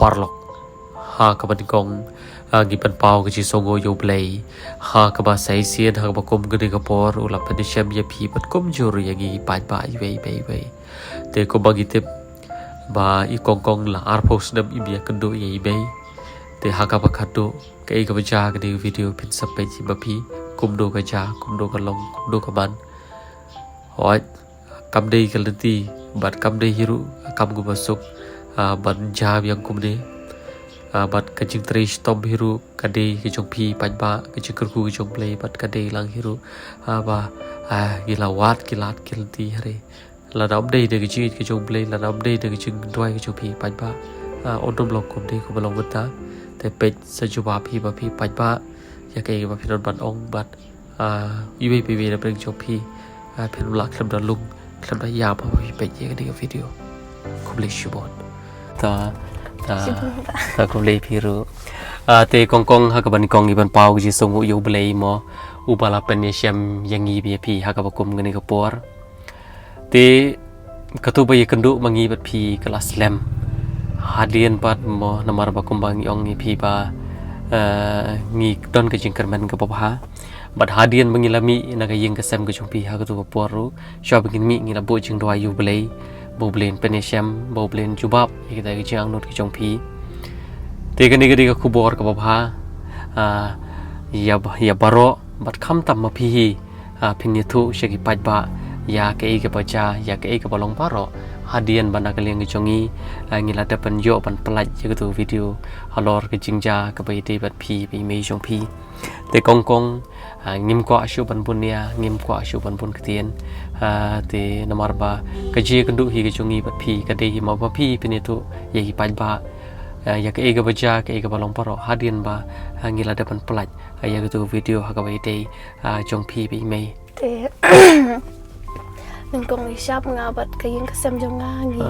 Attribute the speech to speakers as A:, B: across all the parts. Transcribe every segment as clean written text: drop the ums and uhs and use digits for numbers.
A: parlok ha ka ban kong gipan pau ke songo yo play ha ka ba sai sien ha ba kom gede ka por ula panisam ya pi pat kom jur ya gi pai pai wei te ko bagi tip ba i kong la ar post dam i bia kendo ye be te ha ka ba khado ke ka ba ja ke video pin sapai ji ba pi kum do ka ja kum do ka long kum do ka ban hoi kam dei ka lenti bat kam dei hiru kam gu masuk ban ja yang kum de bat kajing tri stom hiru kade ke jong pi pan ba ke jong ku jong play bat kade lang hiru ba gila wat gilat kilti hare la dam dei de ke ji ke jong play la dam dei de ke jing doi ke jong pi pan ba odom lok kum de ko balong bata te pet sa juba pi ba pi pan ba ya ke ba pi don ban ong bat iwe pi na preng jong pi pen lak lam da lung lam da ya ba pi pet ye ke video kum le shibon ta ko le piru te kong ha ka ban kong iban pau ji songu yu blei mo ubala penesiam yang i bi pi ha ka bakum ngani ka por te katu ba yekendu mangi bat pi kelas lem hadian pat mo namar bakum bang yong i pi ba ngi don ka jingkerman ka babha bat hadian mangilami na ka yeng ka sem ka jumpi ha ka tu por ru sha begin mi ngi la bo jing do yu blei boblen penesiam boblen jubab kita ke jang not ke jong pi te gani ka kubor ka babha ya baro bat kham tam ma pi pin thu shegi pat ba ya ke ka baca ya ke ka balong baro hadian bana ka leng ke jongi ngi la dapan yo ban pelaj ke tu video halor ke jingja ka bai te bat pi bi me jong pi te kong ngim ko asu ban bunia ngim ko asu ban bun ketien te namar ba kaji kendu hi ke jongi bat pi ka de hi ma ba pi pin itu ye hi pan ba ya ke ga baja ke ga balong paro hadian ba ngila dapan pelaj ya tu video ha ka bai te jong pi bi me
B: te nang kong siap ngabat ka yeng kasem jong ngi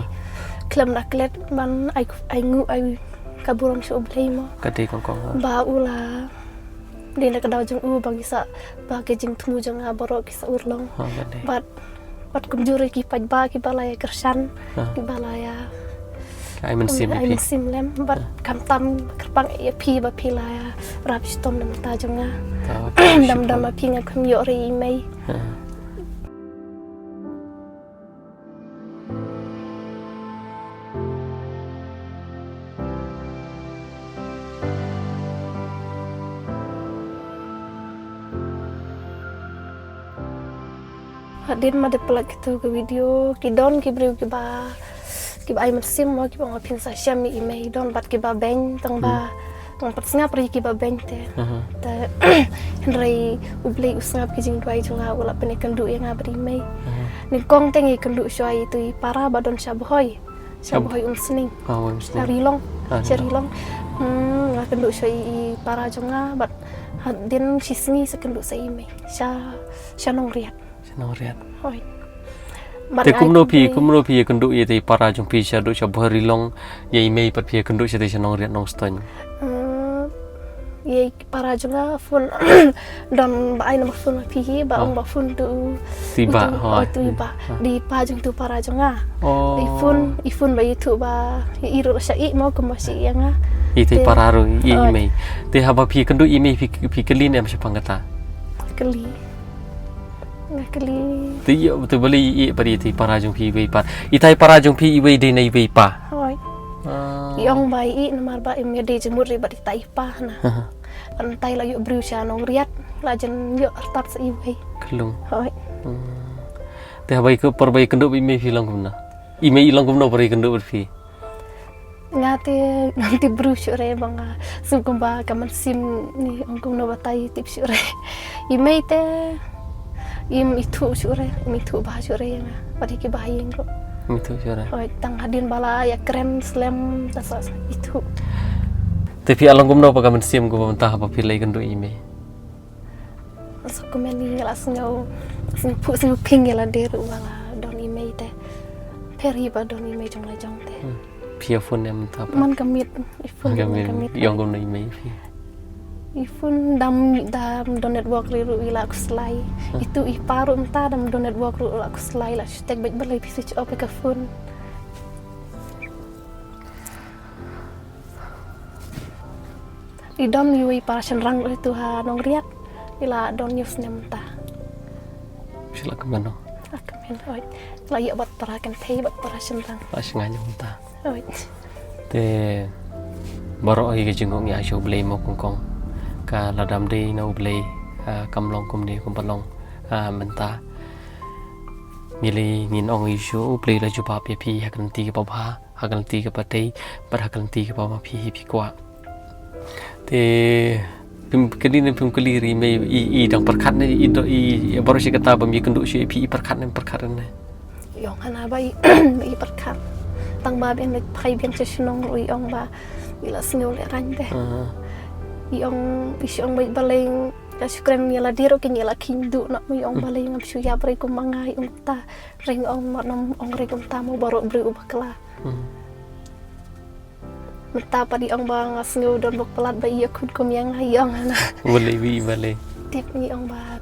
B: klem naklet ban ai ngu ai kaburong so blai mo
A: ka te kong
B: ba ula di nak daw jong bagi sa ba ke jing tumu jong baro ki sa urlong bat kumjuri ki paj ba ki balaya kersan ki balaya
A: ai men sim
B: lem bat kam tam kerpang ya pi ba pilaya rap stom nam ta jong dam pi ngak kum yo ri mai din ma de pelak gitu ke video ki don ki bru ki ba ai sim mo ki ba pin sa sham mi email don bat ki ba beng tang ba tang pat snap ri ki ba beng te ta henry ublei usngap ki jing dwai junga wala penekan du yang abri mai ni kong tengi kendu shoi tu para ba don shabhoi umsning rilong la kendu shoi para junga bat din sisngi sekendu sa email sha nong riat hoi
A: te kumno pi kendu ye te para jong pi sha do sha bhari long ye mei pat pi kendu sha te nong riat nong ston
B: ye para junga fun don ba ai nama fun pi ba ong ba fun tu
A: tiba hoi
B: tu ba di pa jung tu para junga i fun ba itu ba i ro sha i mo kum si yang
A: i te para ro i mei te ha ba pi kendu i mei pi kelin em sha pangata
B: keli
A: ti yo tu beli i pari ti para jong pi wei pa i tai para jong pi i wei de nei wei pa
B: hoi i ong bai i namar ba im de jemur ri ba ti tai pa na an tai la yu bru sha nong riat la jen yo tat sa i wei
A: klung
B: hoi
A: te bai ko por bai kendu i mei fi long kumna i mei long kumna pari kendu fi
B: ngate nanti bru sure banga sungkum ba kaman sim ni ong kum no batai tip sure i mei te im itu sure ba sure yang pada ki bahayeng kok
A: itu sure
B: oi tang hadin bala ya keren slam tasa itu
A: tapi along gumno pa kamen sim go mentah apa pilai kendu ime
B: so komeni langsung sing ping la deru bala don ime te peri ba don ime jong la jong te
A: pia phone em mentah
B: man kamit ifun
A: kamit yang gumno ime
B: ifun dam donet work riru ila aku selai itu iparu entah dam donet work riru aku selai lah stek baik berlai switch off ke phone Idon yui para senrang itu ha nong riat ila don news nyamta
A: sila kemana
B: akamen oi la ya bat para kan thei bat para senrang
A: asinganya unta
B: oi
A: te baro ai ke jengong ya show blame mo kong ka ladam de no blay kamlong kum de kum palong menta ngili ngin ong isu blay la juba pi hakan ti ke pa hakan ti ke patei par hakan ti ke pa ma pi kwa te pim kedin pim keliri me i dang perkat ne i baru si kata bam i kenduk si pi perkat ne
B: yong hana bai i perkat tang ba ben lek pai ben senong ui ong ba ila sneu le ran de yong isong bai baleng ka sukren ni la diro kin la kindu na mo yong baleng ngap su ya pre ko mangai ong ta ring ong ma nom ong re kum ta mo baru bru bakla mata pa di ong bang asneu don bok pelat ba iya kun kum yang hayong hana
A: boleh
B: tip ni ong ba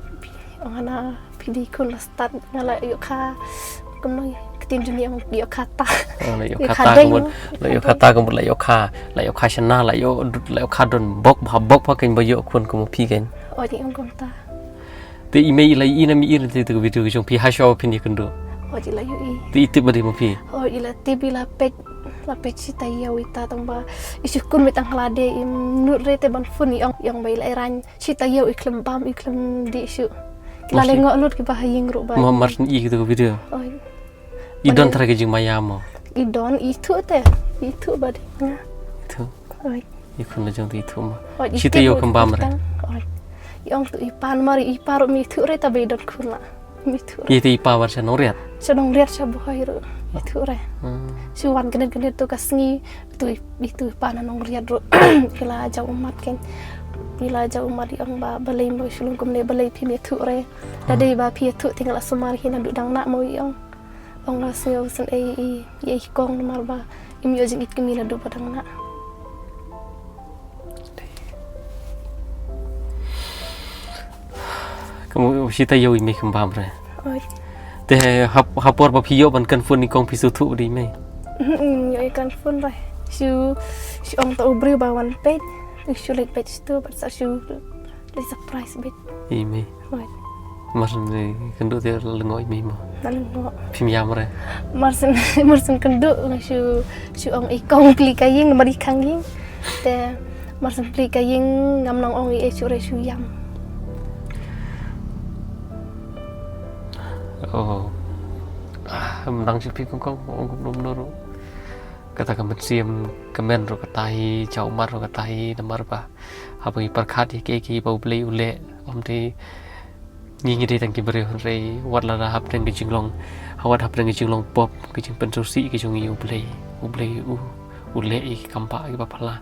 B: ong hana pidi kun la start ngala yo kha kum noi ketin dunia ong yo kata
A: la yo kata kum la yo kha shana la yo kha don bok pa ken ba yo kun kum pi ken
B: oi di ong kum ta
A: te email la ina mi ir te video jong pi ha show pin kendo
B: oi di la yo i
A: te tip ba di mo pi
B: oi ila tip la pek cita ya wita tamba isu kun mitang halade im nur rete ban funi yang bai la ran cita ya iklem bam iklem di isu la lengo lut ki bahaying ru ba
A: mar i gitu video
B: oi
A: idon tra ke jing mayamo
B: idon itu ba di
A: itu
B: oi
A: ikun na jong itu ma cita yo kembam re
B: oi yang tu ipan mari iparu mi tu rete bai don kun la mi tu
A: itu ipa war sa noriat
B: sedang riat sa bohairu itu re suwan gede tu kasngi itu pana nong riat ro kila jauh umat ken bila jauh umat yang ba balai mo sulung kumne balai pi tu re tadi ba pi tu tinggal sumar hina dudang nak mo yang ong lasio sen ye kong nomar ba im yo jing it kemina do padang nak
A: kamu cita yo imi kembam re
B: oi
A: te hapor ba phiyo ban kan fun ni kong pisu thu di me
B: yo ikan fun ra su ong to ubri ba wan page su like page tu but sa su le surprise bit
A: imi
B: oi
A: marsen ni kendo te lengoi mi mo
B: dan no
A: phim yam re
B: marsen kendo su ong ikong pli kaying mari kanging te marsen pli kaying ngam nong ong e su re su yam
A: oh menang sepi kong belum nuru kata kamen siam kamen ro katai jauh mar ro katai namar ba habi perkat ke bau beli ule om di ngi de tang ki bere re wat la hap teng ki jinglong hawat hap teng ki jinglong pop ki jing pen susi ki jong u beli ule i kampa ki bapala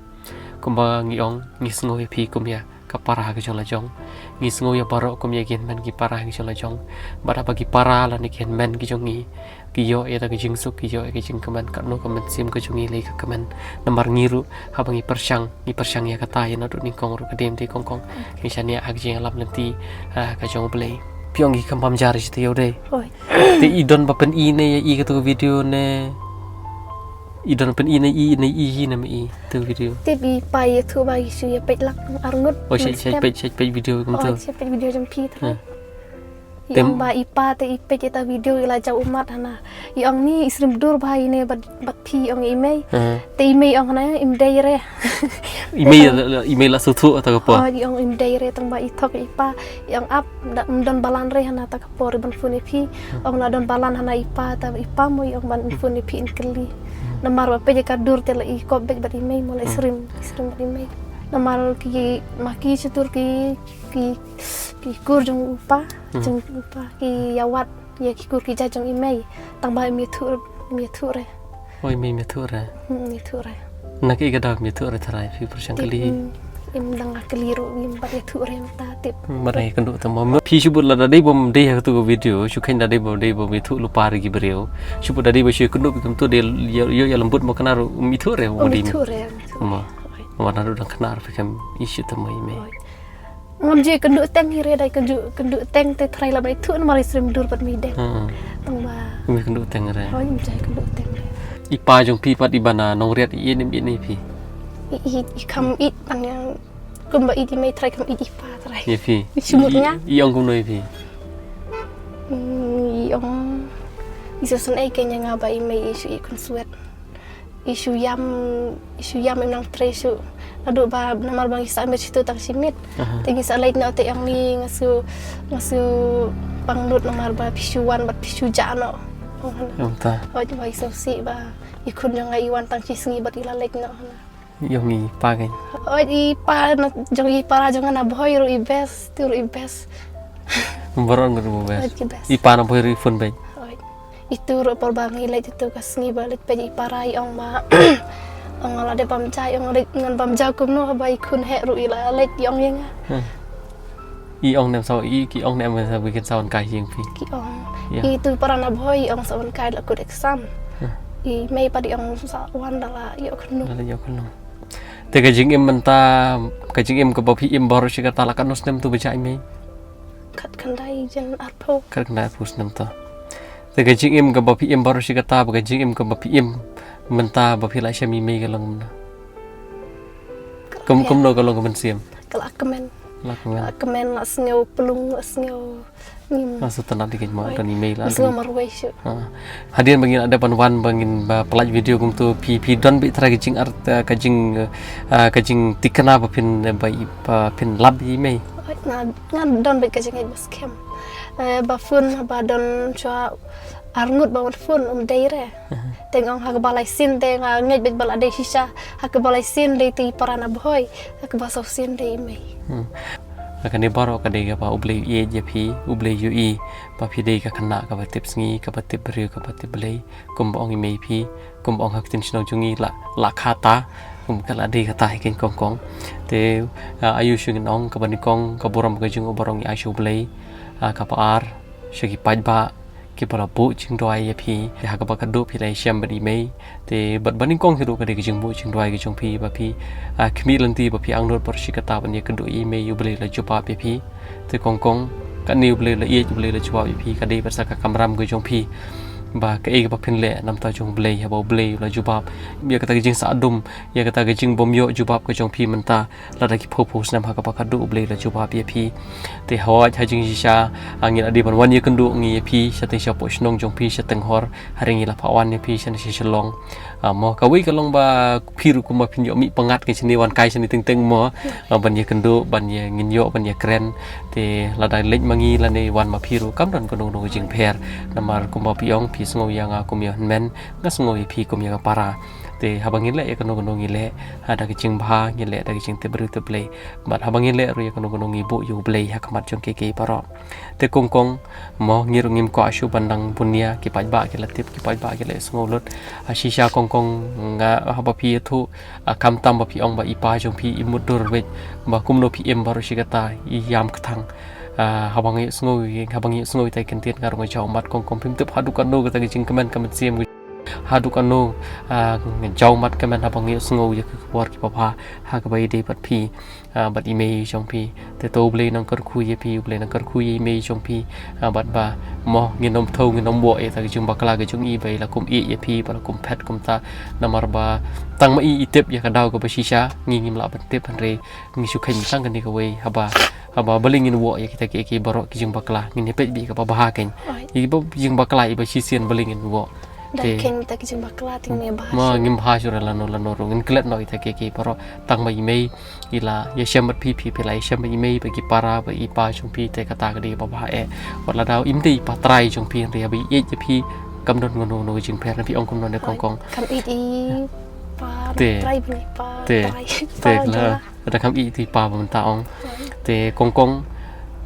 A: kumba ngi ong ngi sngo pi kumya kapara ke jong la jong ngi sngo ya baro kum ya gen men ki para ki jong la jong bara bagi para la ni gen men ki jong ngi ki yo eta ki jing suk ki yo ki jing kaman ka no kaman sim ke jong le ka kaman namar ngiru habangi persyang ya kata ya nadu ni kong ru kadem de kong ni shania ag jing lam lenti ka jong play piong ki kampam jari sti yo de
B: oi
A: te idon ba pen i ne i ka tu video ne idon pen i na mi tu video
B: tibi pai tu ba isu ya pek lak arngut
A: oh saya page video kum tu
B: saya pek video jam pi tu yang ba ipa te ipe kita video ila jauh umat hana yang ni isrim dur ba ini bat pi yang email te email yang na im daire
A: email la sutu atau apa
B: oh yang im daire tang ba itok ipa yang up don balan re hana ta kapor ban funi pi ong la don balan hana ipa ta ipa mo yang ban funi pi in keli namar ba pe ka dur te la i ko bet bat email mo la isrim bat email namar ki maki setur ki kur jong upa ki yawat ya ki kur ki jajong email tang ba mi thu re
A: oi mi thu re nak i gadak mi thu re tharai fi persyang kali
B: im dang keliru im ba thu re ta tip
A: marai kanduk tamam fi subut la dai bom dei ha tu video su khain dai bom mi thu lu par gi breu subut dai ba shi kanduk kum tu de yo ya lembut mo kana mi thu re mo di ma warna dang khanar fi kam isu tamai me
B: ngam je kenduk teng hire dai kenduk teng te thrai la bai thu mari srim dur pat mi de tang ba
A: mi kenduk teng re
B: oi mi jai kenduk teng
A: ipa jong pi pat ibana nong riat i ni pi
B: i kam i pan yang kumba idi mai try kum idi pa try
A: ye phi
B: chumutnya
A: i ong kum noi phi
B: ông isu sun ai kenya nga ba mai isu ikun suet isu yam em nang tresu adu ba namar bang isa ambil situ tak simit tinggi sa lain na te yang ni ngasu pangnut namar ba pisuan bat pisu jano
A: ta
B: oi ba isu si ba ikun yang iwan tang cisngi bat ila lain na
A: yong i pa cái
B: oi i pa na jong i para jong na boy ru ibes tu ru ibes
A: baron ngur be i pa na boy ru fun be
B: itu ru por bang ilai itu kasngi balik pe i para ong ma ong ala de pam chai ong ngan pam jau kum no ba ikun he ru ila lek yong yang
A: i ong nem sau i ki ong nem sa weekend sau kai jing phi
B: ki ong itu para na boy ong sa on kai la kut exam i mei pa di ong sa wan dala yo knu
A: te cái jing em menta cái jing em ko ba phi em bor shi ka ta la kan nos nem tu bejai me
B: khat kan dai jen arpo
A: khat na pus nem ta te cái jing em ko ba phi em bor shi ka ta ba cái jing em ko ba phi em menta ba phi la shami me ga long na kum no ka long kan siam
B: kala kemen
A: la
B: kemen la sneu pelung la sneu nim
A: masuk tanah dikit mau dan email lah.
B: Semua marwai syu.
A: Hadirin bangin ada panwan bangin pelaj video kum tu pi don bi tra kajing art kajing tikana ba pin pin lab i mai.
B: Ngan don bi kajing bas kem. Ba fun ba don chua arngut ba fun daire. Tengong ha balai sin teng ngej bit bal ade shisha ha balai sin de ti parana boy ha ba so sin de mai.
A: Akan ni baru ka dega pa ublay ye je phi ublay yu i pa phi dei ka khana ka ba tips ngi ka ba tip bri ka ba tip blay kum ong i mei phi kum ong hak tin shnong chungi la khata kum ka la dei ka ta hikin kong te ayu shungin ong ka ba ni kong ka boram ka jung oborong i shu blay ka pa ar shagi paj ba ki pala bu ching doi ye phi ha ka ba ka do phi lai sham ba di mei te bat baning kong hiru ka de jing bu ching doi ki chung phi ba phi khmi lan ti ba phi ang nur por shi ka ta ban ye ka do i mei yu blay la chu pa phi te kong ka niu blay la ye blay la chu pa phi ka de ba sa ka kamram ki chung phi ba ka e ba phin le nam ta chung blay ha ba blay la ju bab ye ka ta jing sa dum ye ka ta jing bom yo ju bab ka chung phi man ta la da ki pho pho snam ha ka ba ka do blay la ju bab ye phi te hawa ha jing sha angin adi ban wan ye kan do ngi ye phi sa te sha po snong chung phi sa teng hor haring la pha wan ye phi sa shi shalong mo ka wi ka long ba phi ru ku ma phin yo mi pangat ke chini wan kai chini teng mo ban ye kan do ban ye ngin yo ban ye kren te la da lek mangi la ne wan ma phi ru kam dan ko no jing pher namar ku ma pi ong phi sngo yang aku mi men nga sngo phi kum yang para te habangin le ekono ngi le ada ki ching bha ngi le ada ki ching te bru te play bat habangin le ru ekono ngi bu yu play hakamat jong ke paro te kong mo ngiru ngim ko ashu bandang punya ki paj ba ki latip ki paj ba ki le sngo lot shisha kong nga haba phi thu kam tam ba phi ong ba ipa jong phi imudur we ba kumno phi em baro shigata i yam kthang habangi sngo tai kan tiet ngar ngo jaw mat kong pim tup hadu kan no ka jing kamen sim hadu kan no jaw mat kamen habangi sngo ye ka por ki pa ha ka bai de pat phi bat email jong phi te to ble nang kar khu ye phi ble nang kar khu ye email jong phi bat ba mo nginom thau nginom bo e ta jing bakla ga jong i bai la kum i ye phi ba kum phet kum ta namar ba tang ma i tip ya ka daw ka ba shisha ngim la ban tip han re ngi su khain sang kan ni ka wei haba balingin wo ya kita ki baro ki jing bakla ngin pet bi ka ba ha ken i ba jing bakla i ba sisian balingin wo
B: dan ken ta ki jing bakla ting me ba
A: ma ngim ha jura la no ro ngin klet no ita ki baro tang ma i mei ila ya shamat phi lai sham i mei ba ki para ba i pa chung phi te ka ta ka di ba e wala daw im ti pa trai chung phi ri ba i je phi kam don ngono no jing pher na phi ong kom no ne kong
B: kam i pa trai bni pa
A: te la ada kam i ti pa ba ta ong te kong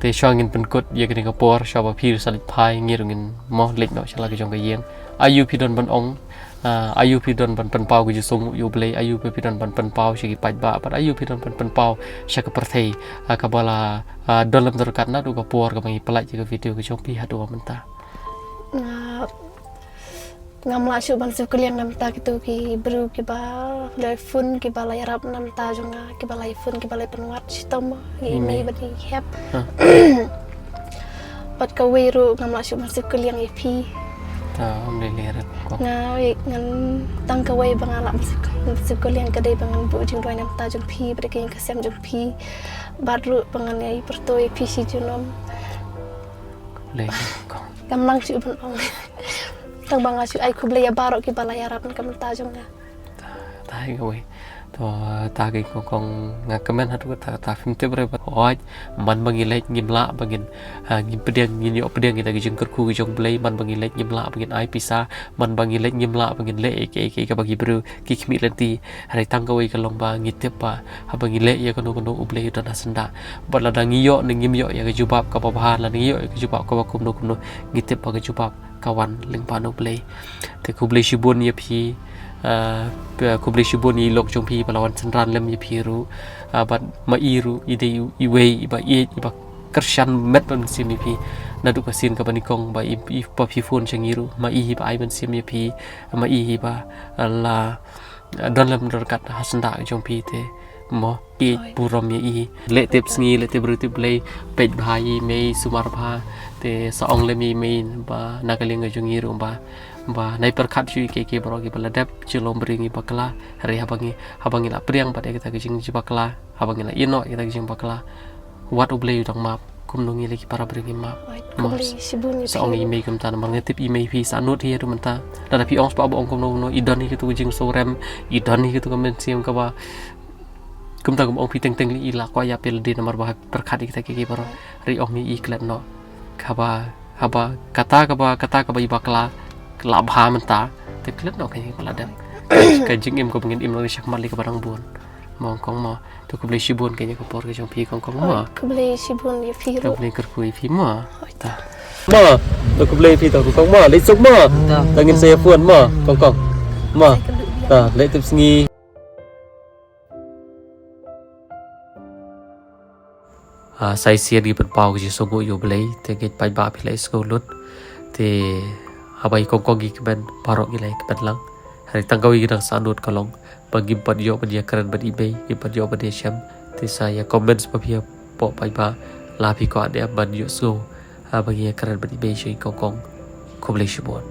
A: te shangin pen kot ye kini ka por shaba phir salit phai ngirungin mo lek no chala ka jong ka yeng ayu phi don ban ong ayu phi don ban pen pau ki song yu blay ayu phi don ban pen pau shi ki paj ba par ayu phi don ban pen pau sha ka parthei ka bala don lam terkat na du ka por ka bangi pelaj ka video ka jong phi hadu menta
B: ngam la shu ban su kliang nam ta kitu ki bru ki ba le fun ki ba la yarap nam ta jonga ki ba la fun ki ba la penwat sitom ki mei ba di hep pat ka we ru ngam la shu ban su kliang e phi
A: Tahu lele kong.
B: Nga ngan tang kawai bangalak besikol yang kedai bangan bu jing dua nam ta jung pi pada keng kasiam jung pi baru bangan ai pertoi pi si junom
A: Lele kong.
B: kamlang chu ban ong tang banga chu ai kuble ya barok ki balayaran kam ta jung na
A: Tai kawai. To ta cái kong ngakamen hatu ta film te bre bat oj man bangi lek ngimla bangin ngim pedeng ngin yo pedeng kita gijeng kerku gijong blai man bangi lek ngimla bangin ai pisa man bangi lek ngimla bangin le ke ka bagi bru ki khmi lenti hari tangkawai ka lomba ngitep pa ha bangi le ya kono kono ublai dan asenda bala dang yo ngim yo ya jubab ka babahan la yo jubab ka bakum no kono ngitep pa ka jubab kawan ling panu blai te ku blai shibun ya pi kubli shibun i lok jong pi palawan senran lem ye piru bat ma iru ide iwe iba kershan met ban sim pi nadu pasin ka banikong ba i pa pi phone changiru ma i ba ai ban sim ye pi ma i ba la don lem derkat hasanda jong pi te mo ki purom ye i le tep sngi le tep ruti play pej bhai me sumar bha te saong le mi main ba nakaling jong iru ba nai perkat chui ke bro ki baladap chilom bringi bakla hari habangi la priang pada kita kijing bakla habangi la ino kita kijing bakla wat ublei dang map kumnungi lagi para bringi map
B: kuble sibun
A: saong email kum tan mang tip email fi sanut hi tu menta dan pi ong spa bong kumno idon hi tu kijing sorem idon hi tu kamen sim ka ba kum ta kum ong pi teng li ila ko ya pel di nomor bah perkat kita ke bro ri ong ni iklan no haba kata ka ba bakla labha menta te klet no kai pala dam ka jing im ko bangin im no syak mali ka barang buon mong kong mo to ko ble shibun ke ko por ke jong pi kong mo
B: kuble sibun ye pi
A: to
B: ro
A: ble ker kui pi mo ta mo to ko ble pi to kong mo le suk mo tangin saya puan mo kong mo ta le tip sngi sai sia di pen pau ji sogo yo ble te ke pai ba pi le sko lut te abai kong gi keban parok gilai keban lang hari tanggawi gidang sanut kalong bagi pat yo dia keren bat ibei pat yo bat syam ti saya comments papia po pai ba la pi ko ade ban yo so bagi keren bat ibei shi kong koblei shibon